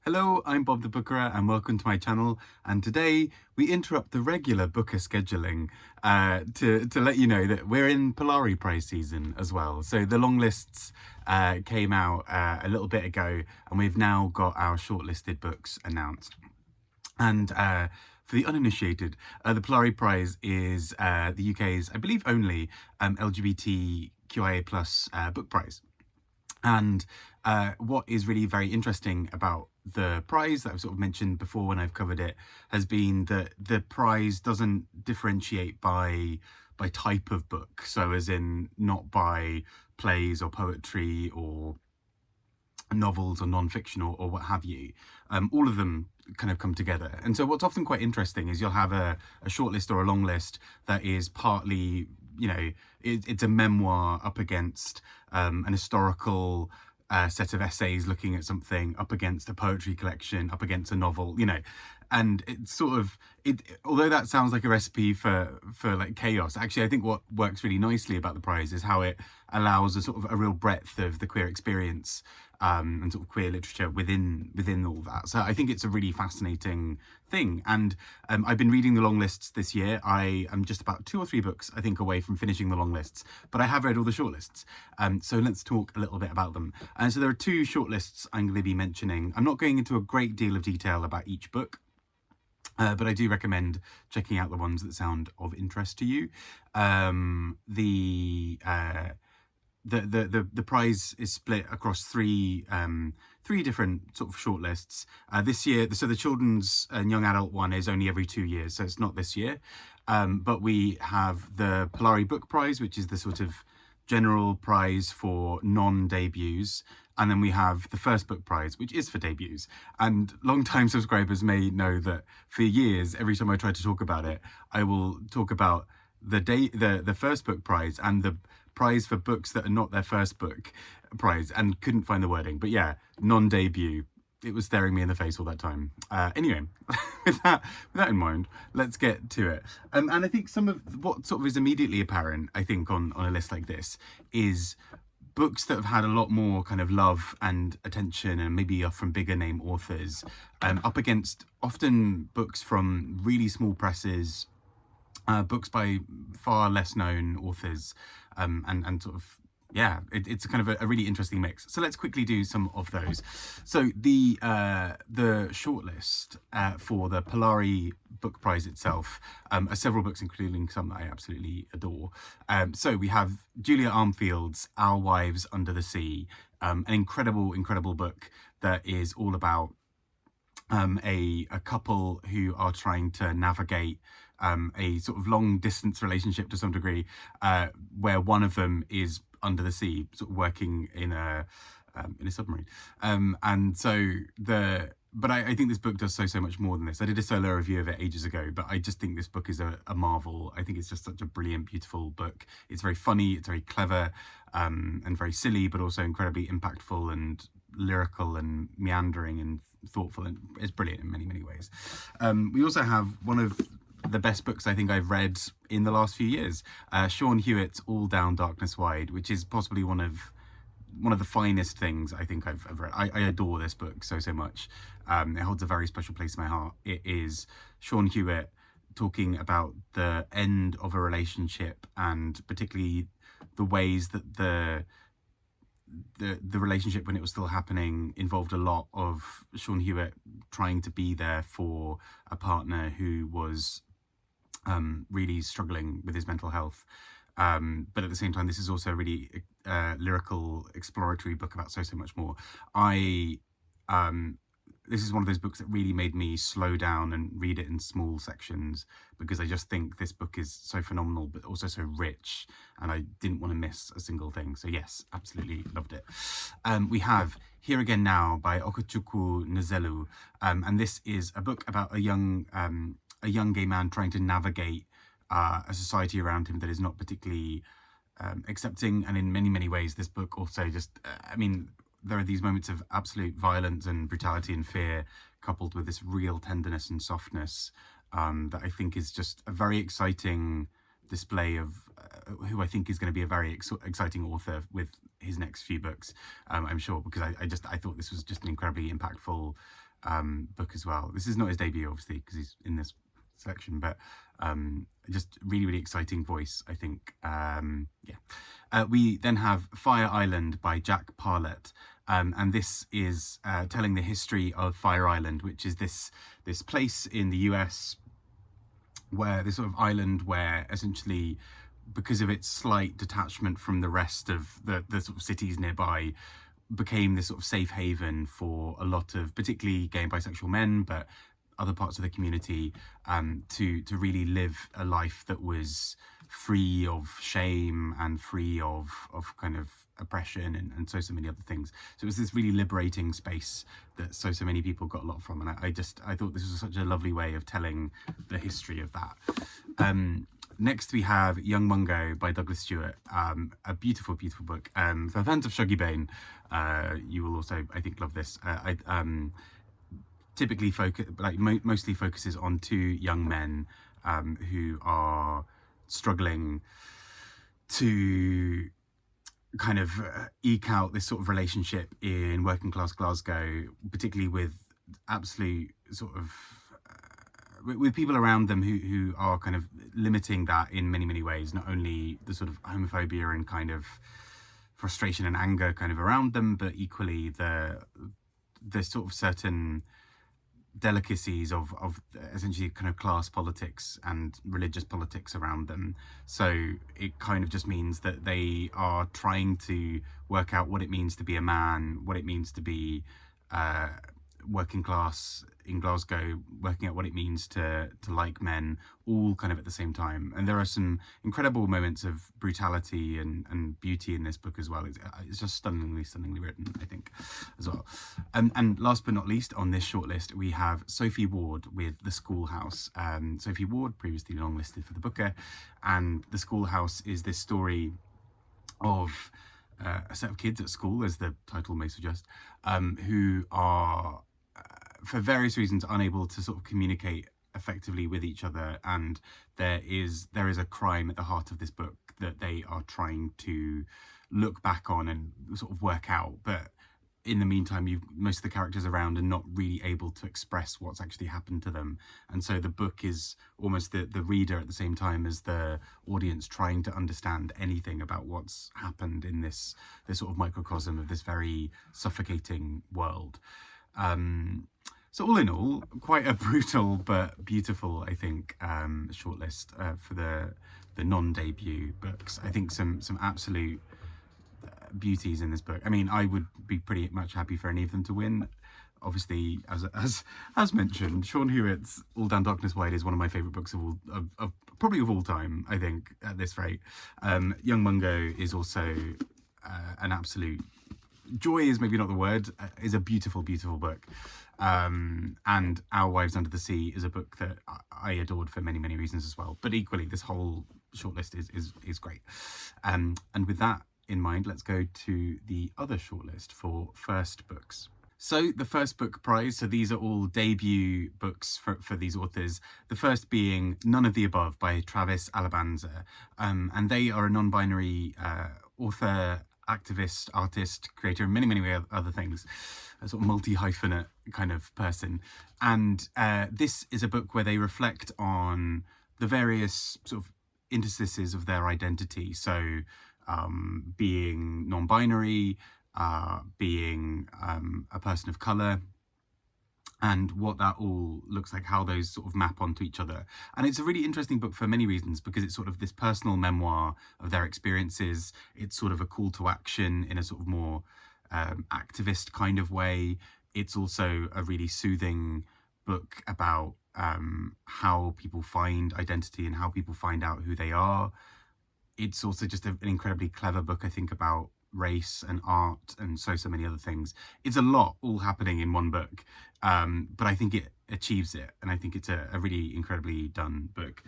Hello, I'm Bob the Bookerer and welcome to my channel, and today we interrupt the regular Booker scheduling to let you know that we're in Polari Prize season as well. So the long lists came out a little bit ago and we've now got our shortlisted books announced. And for the uninitiated, the Polari Prize is the UK's, I believe, only LGBTQIA plus book prize. And what is really very interesting about the prize that I've sort of mentioned before when I've covered it has been that the prize doesn't differentiate by type of book. So as in not by plays or poetry or novels or non-fiction or what have you. All of them kind of come together. And so what's often quite interesting is you'll have a shortlist or a long list that is partly, you know, it's a memoir up against an historical set of essays looking at something, up against a poetry collection, up against a novel, you know. And it's sort of, although that sounds like a recipe for like chaos, actually I think what works really nicely about the prize is how it allows a sort of a real breadth of the queer experience and sort of queer literature within all that. So I think it's a really fascinating thing. And I've been reading the long lists this year. I am just about 2 or 3 books, I think, away from finishing the long lists, but I have read all the shortlists. So let's talk a little bit about them. And so there are 2 shortlists I'm going to be mentioning. I'm not going into a great deal of detail about each book, but I do recommend checking out the ones that sound of interest to you. The prize is split across three different sort of shortlists. This year, so the children's and young adult one is only every 2 years, so it's not this year. But we have the Polari Book Prize, which is the sort of general prize for non-debuts, and then we have the First Book Prize, which is for debuts. And long-time subscribers may know that for years, every time I try to talk about it, I will talk about the First Book Prize and the prize for books that are not their first book prize, and couldn't find the wording. But yeah, non-debut. It was staring me in the face all that time. Anyway, with that in mind, let's get to it. And I think some of what sort of is immediately apparent, I think, on a list like this is books that have had a lot more kind of love and attention and maybe are from bigger name authors, up against often books from really small presses, books by far less known authors, and sort of, yeah, it's a kind of a really interesting mix. So let's quickly do some of those. So the shortlist for the Polari Book Prize itself are several books, including some that I absolutely adore. So we have Julia Armfield's Our Wives Under the Sea, an incredible book that is all about a couple who are trying to navigate a sort of long distance relationship to some degree, where one of them is under the sea, sort of working in a submarine. But I think this book does so much more than this. I did a solo review of it ages ago, but I just think this book is a marvel. I think it's just such a brilliant, beautiful book. It's very funny, it's very clever, and very silly, but also incredibly impactful and lyrical and meandering and thoughtful, and it's brilliant in many ways. We also have one of the best books I think I've read in the last few years, Sean Hewitt's All Down Darkness Wide, which is possibly one of the finest things I think I've read. I adore this book so much. It holds a very special place in my heart. It is Sean Hewitt talking about the end of a relationship, and particularly the ways that the relationship when it was still happening involved a lot of Sean Hewitt trying to be there for a partner who was really struggling with his mental health. But at the same time, this is also a really lyrical, exploratory book about so much more. This is one of those books that really made me slow down and read it in small sections, because I just think this book is so phenomenal, but also so rich, and I didn't want to miss a single thing. So yes, absolutely loved it. We have Here Again Now by Okechukwu Nzelu, and this is a book about a young gay man trying to navigate a society around him that is not particularly accepting, and in many ways this book also just, I mean, there are these moments of absolute violence and brutality and fear, coupled with this real tenderness and softness, that I think is just a very exciting display of who I think is going to be a very exciting author with his next few books, I'm sure, because I thought this was just an incredibly impactful book as well. This is not his debut, obviously, because he's in this section, but just really exciting voice, I think. We then have Fire Island by Jack Parlett. And this is telling the history of Fire Island, which is this place in the US where this sort of island where essentially, because of its slight detachment from the rest of the sort of cities nearby, became this sort of safe haven for a lot of particularly gay and bisexual men, but other parts of the community, to really live a life that was free of shame and free of kind of oppression and so many other things. So it was this really liberating space that so many people got a lot from, and I thought this was such a lovely way of telling the history of that. Next we have Young Mungo by Douglas Stewart, a beautiful book. For fans of Shuggy Bane, you will also, I think, love this. Typically mostly focuses on two young men who are struggling to kind of eke out this sort of relationship in working class Glasgow, particularly with absolute sort of with people around them who are kind of limiting that in many ways, not only the sort of homophobia and kind of frustration and anger kind of around them, but equally the sort of certain delicacies of essentially kind of class politics and religious politics around them. So it kind of just means that they are trying to work out what it means to be a man, what it means to be working class in Glasgow, working out what it means to like men, all kind of at the same time. And there are some incredible moments of brutality and beauty in this book as well. It's just stunningly written, I think, as well. And last but not least, on this shortlist, we have Sophie Ward with The Schoolhouse. Sophie Ward, previously longlisted for the Booker, and The Schoolhouse is this story of a set of kids at school, as the title may suggest, who are for various reasons unable to sort of communicate effectively with each other, and there is a crime at the heart of this book that they are trying to look back on and sort of work out, but in the meantime most of the characters around are not really able to express what's actually happened to them, and so the book is almost the reader at the same time as the audience trying to understand anything about what's happened in this sort of microcosm of this very suffocating world. So all in all, quite a brutal but beautiful, I think, shortlist for the non-debut books. I think some absolute beauties in this book. I mean, I would be pretty much happy for any of them to win. Obviously, as mentioned, Sean Hewitt's All Down Darkness Wide is one of my favourite books of probably of all time, I think, at this rate. Young Mungo is also an absolute joy, is maybe not the word, is a beautiful book. And Our Wives Under the Sea is a book that I adored for many reasons as well. But equally, this whole shortlist is great. And with that in mind, let's go to the other shortlist for first books. So the first book prize, so these are all debut books for these authors. The first being None of the Above by Travis Alabanza. And they are a non-binary author, activist, artist, creator, and many other things. A sort of multi-hyphenate kind of person. And this is a book where they reflect on the various sort of interstices of their identity. So being non-binary, being a person of colour, and what that all looks like, how those sort of map onto each other. And it's a really interesting book for many reasons, because it's sort of this personal memoir of their experiences. It's sort of a call to action in a sort of more activist kind of way. It's also a really soothing book about how people find identity and how people find out who they are. It's also just an incredibly clever book, I think, about race and art and so many other things. It's a lot all happening in one book, but I think it achieves it, and I think it's a really incredibly done book.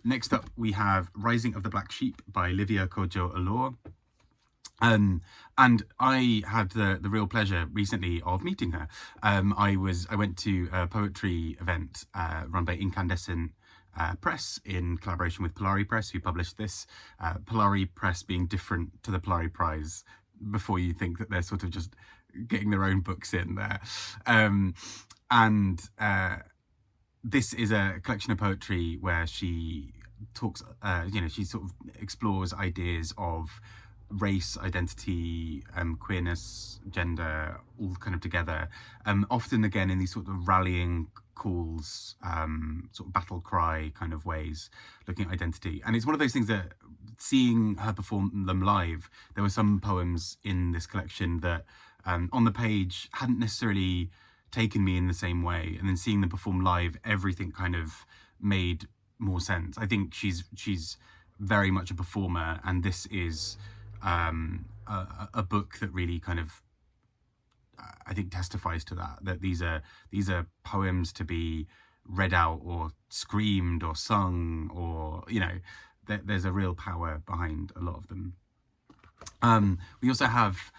Next up, we have Rising of the Black Sheep by Livia Kojo Alor. And I had the real pleasure recently of meeting her. I went to a poetry event run by Incandescent Press in collaboration with Polari Press, who published this. Polari Press being different to the Polari Prize, before you think that they're sort of just getting their own books in there. And this is a collection of poetry where she talks, she sort of explores ideas of race, identity, queerness, gender, all kind of together. Often again in these sort of rallying calls, sort of battle cry kind of ways, looking at identity. And it's one of those things that, seeing her perform them live, there were some poems in this collection that on the page hadn't necessarily taken me in the same way, and then seeing them perform live, everything kind of made more sense. I think she's very much a performer, and this is a book that really kind of, I think, testifies to that these are poems to be read out or screamed or sung, or there's a real power behind a lot of them. We also have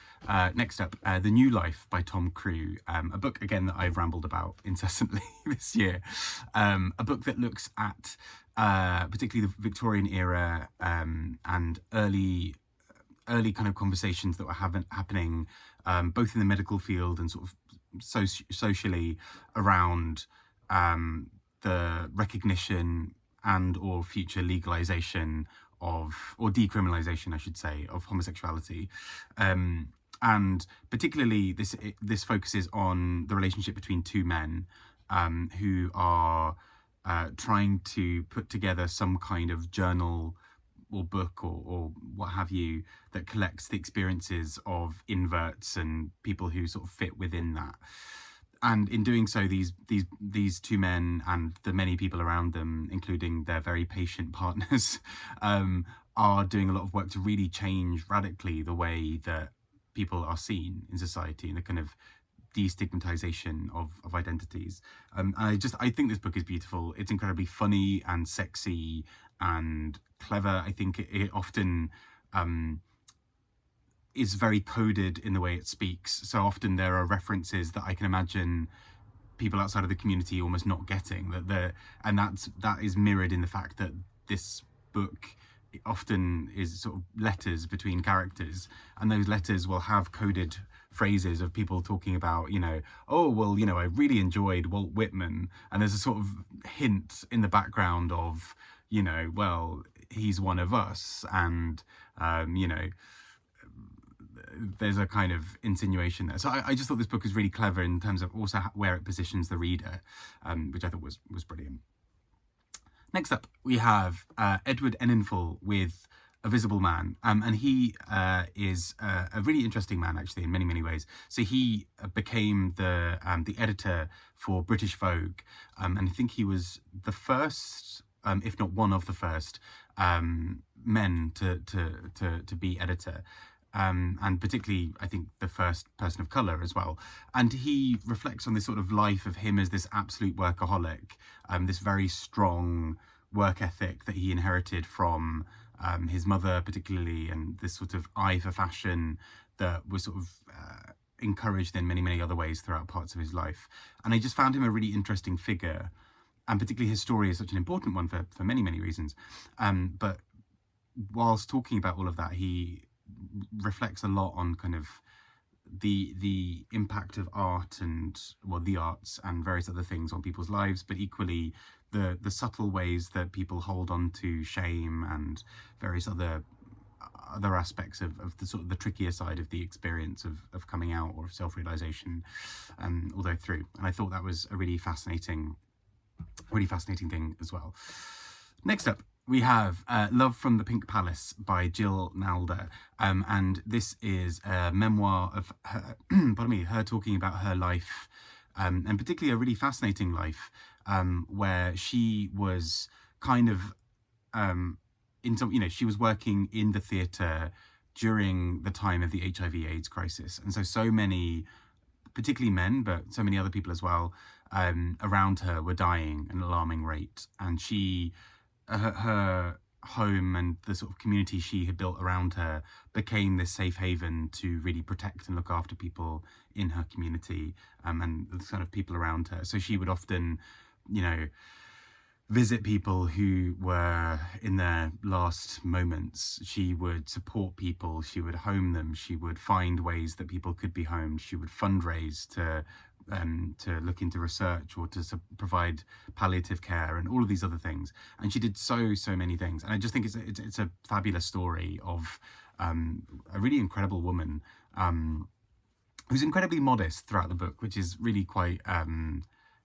next up The New Life by Tom Crew, a book again that I've rambled about incessantly this year. A book that looks at particularly the Victorian era and early kind of conversations that were happening both in the medical field and sort of socially around the recognition and or future legalization or decriminalization, I should say, of homosexuality. And particularly this focuses on the relationship between two men who are trying to put together some kind of journal or book or what have you that collects the experiences of inverts and people who sort of fit within that. And in doing so, these two men and the many people around them, including their very patient partners, are doing a lot of work to really change radically the way that people are seen in society, and the kind of destigmatization of identities. And I think this book is beautiful. It's incredibly funny and sexy and clever. I think it often is very coded in the way it speaks. So often there are references that I can imagine people outside of the community almost not getting, and that is mirrored in the fact that this book often is sort of letters between characters, and those letters will have coded phrases of people talking about, oh, well, I really enjoyed Walt Whitman, and there's a sort of hint in the background of, well, he's one of us, and there's a kind of insinuation there. So I just thought this book was really clever in terms of also where it positions the reader, which I thought was brilliant. Next up, we have Edward Enninful with A Visible Man, and he is a really interesting man, actually, in many, many ways. So he became the editor for British Vogue, and I think he was the first, if not one of the first, men to be editor. And particularly, I think, the first person of colour as well. And he reflects on this sort of life of him as this absolute workaholic, this very strong work ethic that he inherited from his mother particularly, and this sort of eye for fashion that was sort of encouraged in many, many other ways throughout parts of his life. And I just found him a really interesting figure, and particularly his story is such an important one for many, many reasons. But whilst talking about all of that, he reflects a lot on kind of the impact of art and, well, the arts and various other things on people's lives, but equally the subtle ways that people hold on to shame and various other aspects of the sort of the trickier side of the experience of coming out or of self-realization all the way through. And I thought that was a really fascinating thing as well. Next up, we have Love from the Pink Palace by Jill Nalder, and this is a memoir of her, her talking about her life, and particularly a really fascinating life, where she was kind of she was working in the theatre during the time of the HIV/AIDS crisis, and so many, particularly men, but so many other people as well, around her were dying at an alarming rate, and her home and the sort of community she had built around her became this safe haven to really protect and look after people in her community, and the kind of people around her. So she would often, visit people who were in their last moments. She would support people, she would home them, she would find ways that people could be homed, she would fundraise to look into research or to provide palliative care and all of these other things. And she did so many things. And I just think it's a fabulous story of a really incredible woman who's incredibly modest throughout the book, which is really quite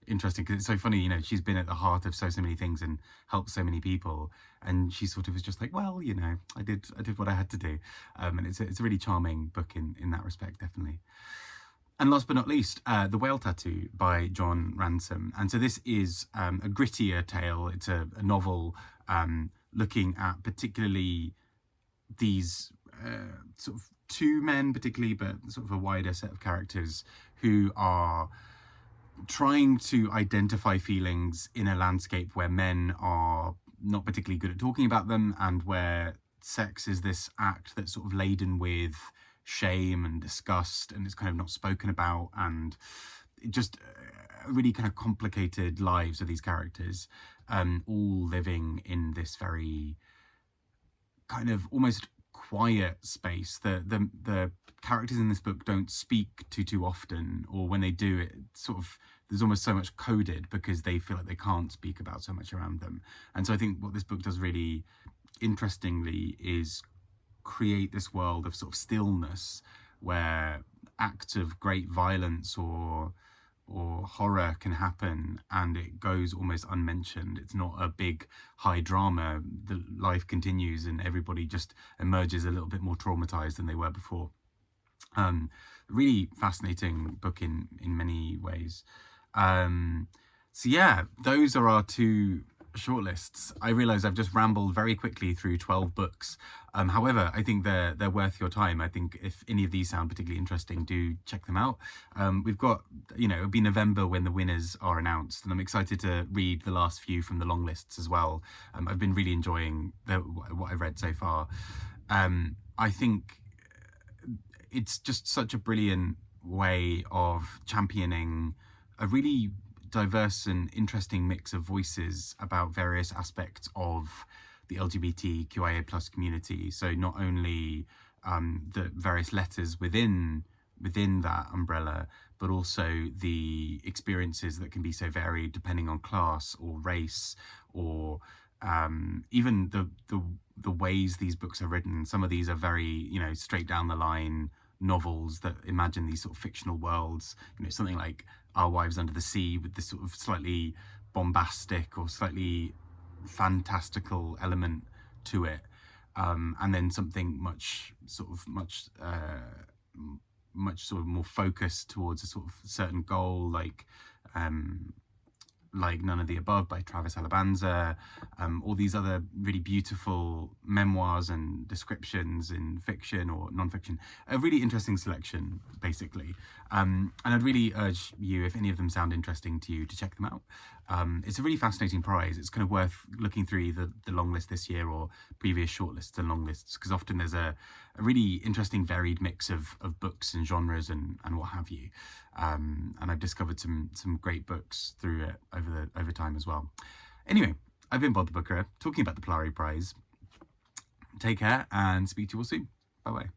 interesting, because it's so funny. You know, she's been at the heart of so many things and helped so many people, and she sort of was just like, well, you know, I did what I had to do. And it's a really charming book in that respect, definitely. And last but not least, The Whale Tattoo by John Ransom. And so this is a grittier tale. It's a novel looking at particularly these sort of two men particularly, but sort of a wider set of characters who are trying to identify feelings in a landscape where men are not particularly good at talking about them, and where sex is this act that's sort of laden with shame and disgust, and it's kind of not spoken about, and it just really kind of complicated lives of these characters, all living in this very kind of almost quiet space. The characters in this book don't speak too often, or when they do, it sort of, there's almost so much coded because they feel like they can't speak about so much around them. And so I think what this book does really interestingly is create this world of sort of stillness where acts of great violence or horror can happen and it goes almost unmentioned. It's not a big high drama. The life continues and everybody just emerges a little bit more traumatized than they were before. Really fascinating book in many ways. So yeah, those are our two shortlists. I realize I've just rambled very quickly through 12 books. However, I think they're worth your time. I think if any of these sound particularly interesting, do check them out. We've got, you know, it'll be November when the winners are announced, and I'm excited to read the last few from the long lists as well. I've been really enjoying what I've read so far. I think it's just such a brilliant way of championing a really diverse and interesting mix of voices about various aspects of the LGBTQIA plus community. So not only the various letters within that umbrella, but also the experiences that can be so varied depending on class or race, or even the ways these books are written. Some of these are very, you know, straight down the line novels that imagine these sort of fictional worlds, you know, something like Our Wives Under the Sea, with this sort of slightly bombastic or slightly fantastical element to it, and then something much sort of more focused towards a sort of certain goal, like None of the Above by Travis Alabanza, all these other really beautiful memoirs and descriptions in fiction or non-fiction. A really interesting selection, basically. And I'd really urge you, if any of them sound interesting to you, to check them out. It's a really fascinating prize. It's kind of worth looking through the long list this year or previous shortlists and long lists, because often there's a really interesting varied mix of books and genres and what have you. And I've discovered some great books through it over time as well. Anyway, I've been Bob the Booker, talking about the Polari Prize. Take care and speak to you all soon. Bye bye.